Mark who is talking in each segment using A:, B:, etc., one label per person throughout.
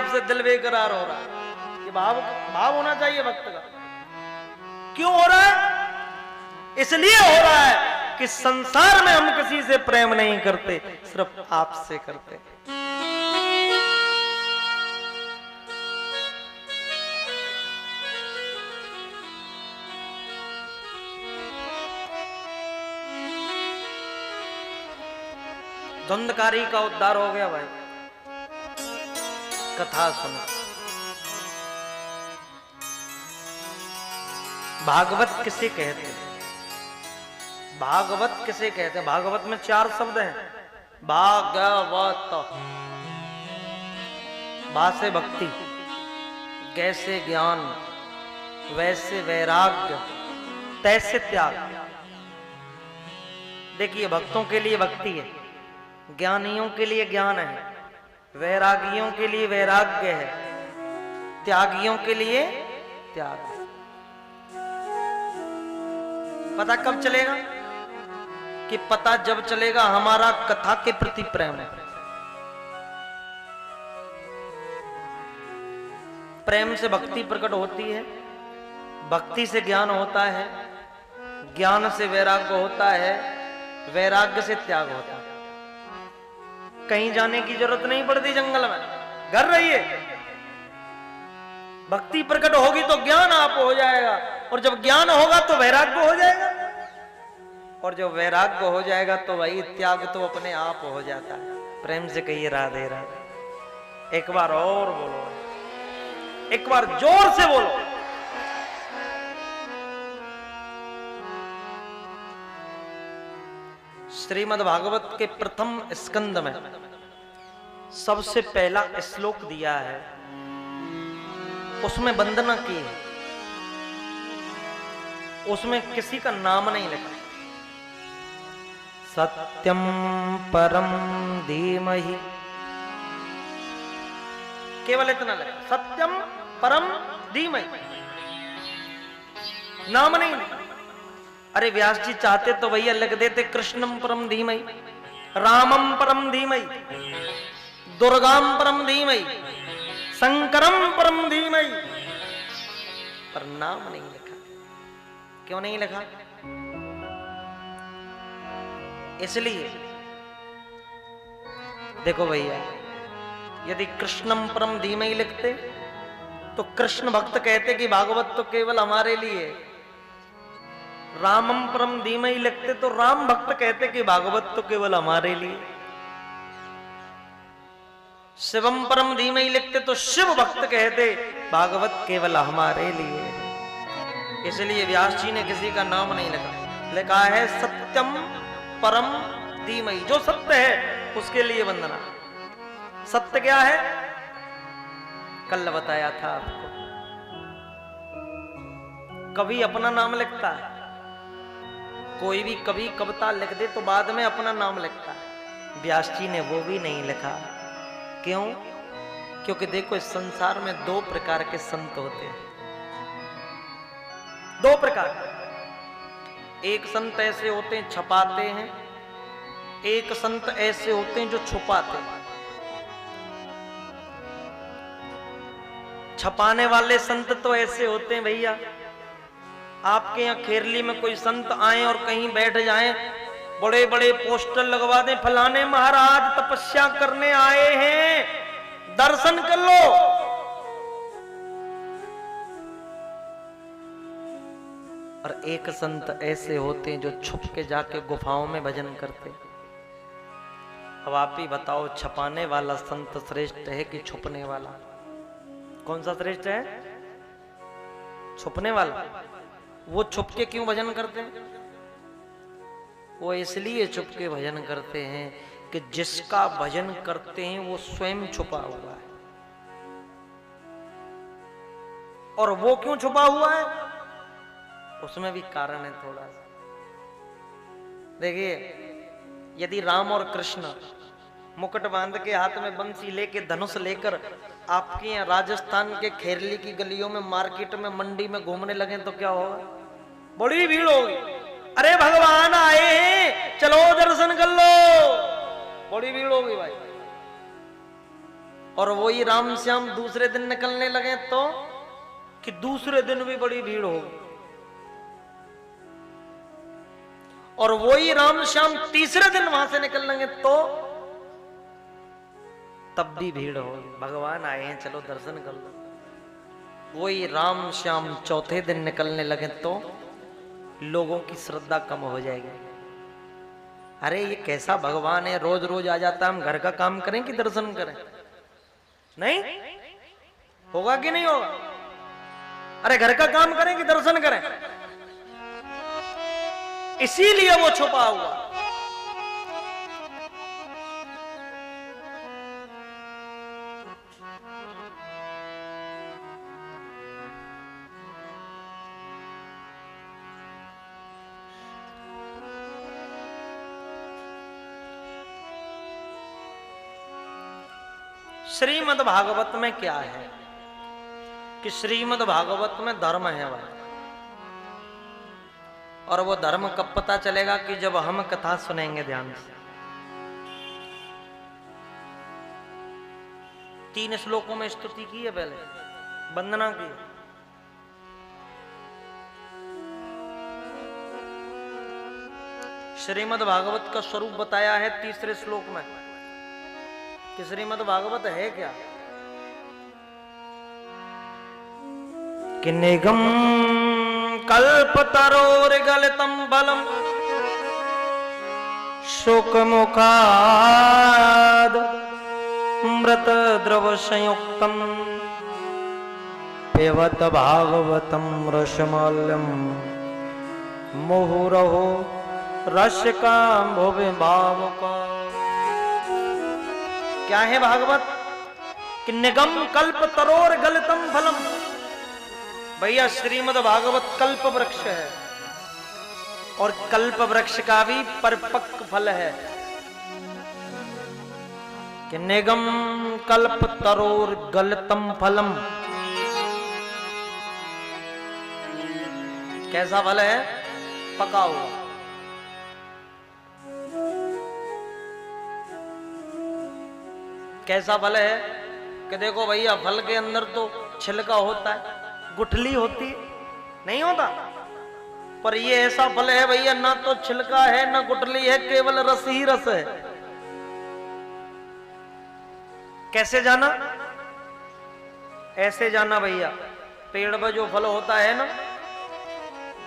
A: आपसे दिल बेकरार हो रहा है। ये भाव भाव होना चाहिए भक्त का। क्यों हो रहा है? इसलिए हो रहा है कि संसार में हम किसी से प्रेम नहीं करते, सिर्फ आपसे करते। धुंधकारी का उद्धार हो गया भाई। कथा सुनो। भागवत किसे कहते हैं? भागवत किसे कहते हैं? भागवत में 4 शब्द हैं। भागवत, भा से भक्ति, कैसे ज्ञान, वैसे वैराग्य, तैसे त्याग। देखिए, भक्तों के लिए भक्ति है, ज्ञानियों के लिए ज्ञान है, वैरागियों के लिए वैराग्य है, त्यागियों के लिए त्याग है। पता कब चलेगा? कि पता जब चलेगा हमारा कथा के प्रति प्रेम है। प्रेम से भक्ति प्रकट होती है, भक्ति से ज्ञान होता है, ज्ञान से वैराग्य होता है, वैराग्य से त्याग होता है। कहीं जाने की जरूरत नहीं पड़ती जंगल में, घर रहिए। भक्ति प्रकट होगी तो ज्ञान आप हो जाएगा, और जब ज्ञान होगा तो वैराग्य हो जाएगा, और जब वैराग्य हो जाएगा तो वही त्याग तो अपने आप हो जाता है। प्रेम से कहिए राधे राधे। एक बार और बोलो, एक बार जोर से बोलो। श्रीमद् भागवत के प्रथम स्कंद में सबसे पहला श्लोक दिया है, उसमें वंदना की है, उसमें किसी का नाम नहीं लिखा। सत्यम परम धीमहि, केवल इतना लिखा, सत्यम परम धीमहि, नाम नहीं लिखा। अरे व्यास जी चाहते तो भैया लिख देते कृष्णम परम धीमहि, रामम परम धीमहि, दुर्गाम परम धीमहि, शंकरम परम धीमहि, पर नाम नहीं लिखा। क्यों नहीं लिखा? इसलिए देखो भैया, यदि कृष्णम परम धीमहि लिखते तो कृष्ण भक्त कहते कि भागवत तो केवल हमारे लिए। रामम परम धीमहि लिखते तो राम भक्त कहते कि भागवत तो केवल हमारे लिए। शिवम परम धीमहि लिखते तो शिव भक्त कहते भागवत केवल हमारे लिए। इसलिए व्यास जी ने किसी का नाम नहीं लिखा, लिखा है सत्यम परम धीमहि। जो सत्य है उसके लिए वंदना। सत्य क्या है? कल बताया था आपको। कभी अपना नाम लिखता है, कोई भी कभी कविता लिख दे तो बाद में अपना नाम लिखता है। व्यास जी ने वो भी नहीं लिखा। क्यों? क्योंकि देखो, इस संसार में 2 प्रकार के संत होते हैं। 2 प्रकार। एक संत ऐसे होते हैं छपाते हैं, एक संत ऐसे होते हैं जो छुपाते हैं। छपाने वाले संत तो ऐसे होते हैं भैया, आपके यहाँ खेरली में कोई संत आए और कहीं बैठ जाएं, बड़े बड़े पोस्टर लगवा दें, फलाने महाराज तपस्या करने आए हैं, दर्शन कर लो। और एक संत ऐसे होते हैं जो छुप के जाके गुफाओं में भजन करते। अब आप ही बताओ, छपाने वाला संत श्रेष्ठ है कि छुपने वाला? कौन सा श्रेष्ठ है? छुपने वाला। वो छुप के क्यों भजन करते हैं? वो इसलिए छुप के भजन करते हैं कि जिसका भजन करते हैं वो स्वयं छुपा हुआ है। और वो क्यों छुपा हुआ है? उसमें भी कारण है थोड़ा सा। देखिए, यदि राम और कृष्ण मुकुट बांध के हाथ में बंसी लेके धनुष लेकर आपके यहाँ राजस्थान के खेरली की गलियों में, मार्केट में, मंडी में घूमने लगे तो क्या होगा? बड़ी भीड़ होगी। अरे भगवान आए हैं, चलो दर्शन कर लो। बड़ी भीड़ होगी भाई। और वही राम श्याम दूसरे दिन निकलने लगे तो कि दूसरे दिन भी बड़ी भीड़ होगी, और वही राम श्याम तीसरे दिन वहां से निकलेंगे तो तब भी भीड़ होगी। भगवान आए हैं, चलो दर्शन कर लो। वही राम श्याम चौथे दिन निकलने लगे तो लोगों की श्रद्धा कम हो जाएगी। अरे ये कैसा भगवान है, रोज रोज आ जाता, हम घर का काम करें कि दर्शन करें? नहीं होगा कि नहीं होगा? अरे घर का काम करें कि दर्शन करें? इसीलिए वो छुपा हुआ। श्रीमद् भागवत में क्या है कि श्रीमद् भागवत में धर्म है भाई, और वो धर्म कब पता चलेगा कि जब हम कथा सुनेंगे ध्यान से। 3 श्लोकों में स्तुति की है, पहले वंदना की। श्रीमद् भागवत का स्वरूप बताया है 3 श्लोक में कि श्रीमद् भागवत है क्या कि निगम कल्पतरोर्गलितं बलम शोकमुखाद मृत द्रव संयुक्तम पिबत भागवतम रसमाल्यम मुहुरहो रसिकाम्भुवि भावुका। क्या है भागवत कि निगम कल्प तरोर गलितम फलम। भैया श्रीमद् भागवत कल्प वृक्ष है, और कल्प वृक्ष का भी परिपक्व फल है कि निगम कल्प तरोर गलितम फलम। कैसा फल है? पका हुआ। कैसा फल है कि देखो भैया, फल के अंदर तो छिलका होता है, गुठली होती है, नहीं होता, पर ये ऐसा फल है भैया, ना तो छिलका है ना गुठली है, केवल रस ही रस है। कैसे जाना? ऐसे जाना भैया, पेड़ पर जो फल होता है ना,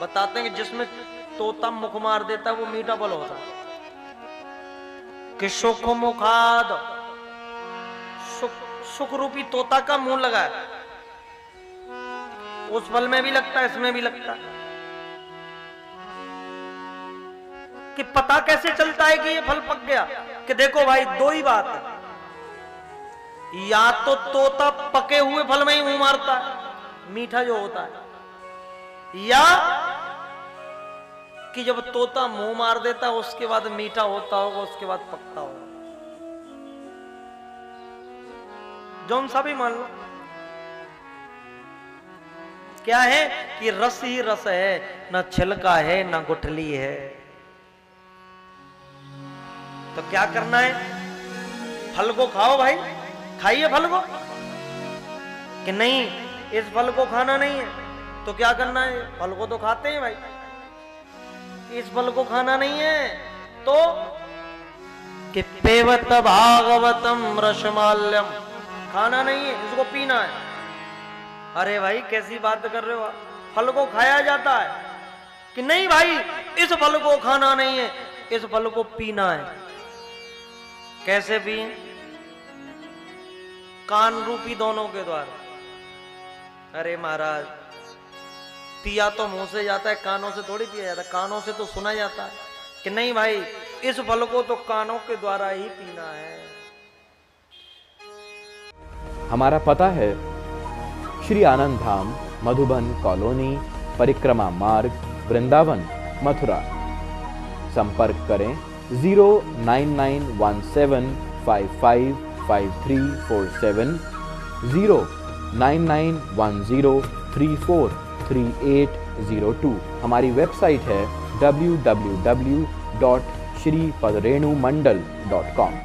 A: बताते हैं कि जिसमें तोता मुख मार देता है वो मीठा फल होता है। कि सुख मुखाद, सुख रूपी तोता का मुंह लगा है, उस फल में भी लगता है, इसमें भी लगता है। कि पता कैसे चलता है कि ये फल पक गया? कि देखो भाई, 2 ही बात है, या तो तोता पके हुए फल में ही मुंह मारता है, मीठा जो होता है, या कि जब तोता मुंह मार देता है उसके बाद मीठा होता होगा, उसके बाद पकता होगा। जो हम सभी मान लो। क्या है कि रस ही रस है, ना छिलका है ना गुठली है। तो क्या करना है? फल को खाओ भाई, खाइए फल को। कि नहीं, इस फल को खाना नहीं है, तो क्या करना है? फल को तो खाते हैं भाई, इस फल को खाना नहीं है तो कि पिबत भागवतम रसमाल्यम, खाना नहीं है, इसको पीना है। अरे भाई कैसी बात कर रहे हो? फल को खाया जाता है कि नहीं भाई, इस फल को खाना नहीं है, इस फल को पीना है। कैसे पिए? कान रूपी दोनों के द्वारा। अरे महाराज, पिया तो मुंह से जाता है, कानों से थोड़ी पिया जाता है। कानों से तो सुना जाता है कि नहीं भाई, इस फल को तो कानों के द्वारा ही पीना है।
B: हमारा पता है श्री आनंद धाम, मधुबन कॉलोनी, परिक्रमा मार्ग, वृंदावन, मथुरा। संपर्क करें 09917555347, 09910343802। हमारी वेबसाइट है www.shripadrenumandal.com।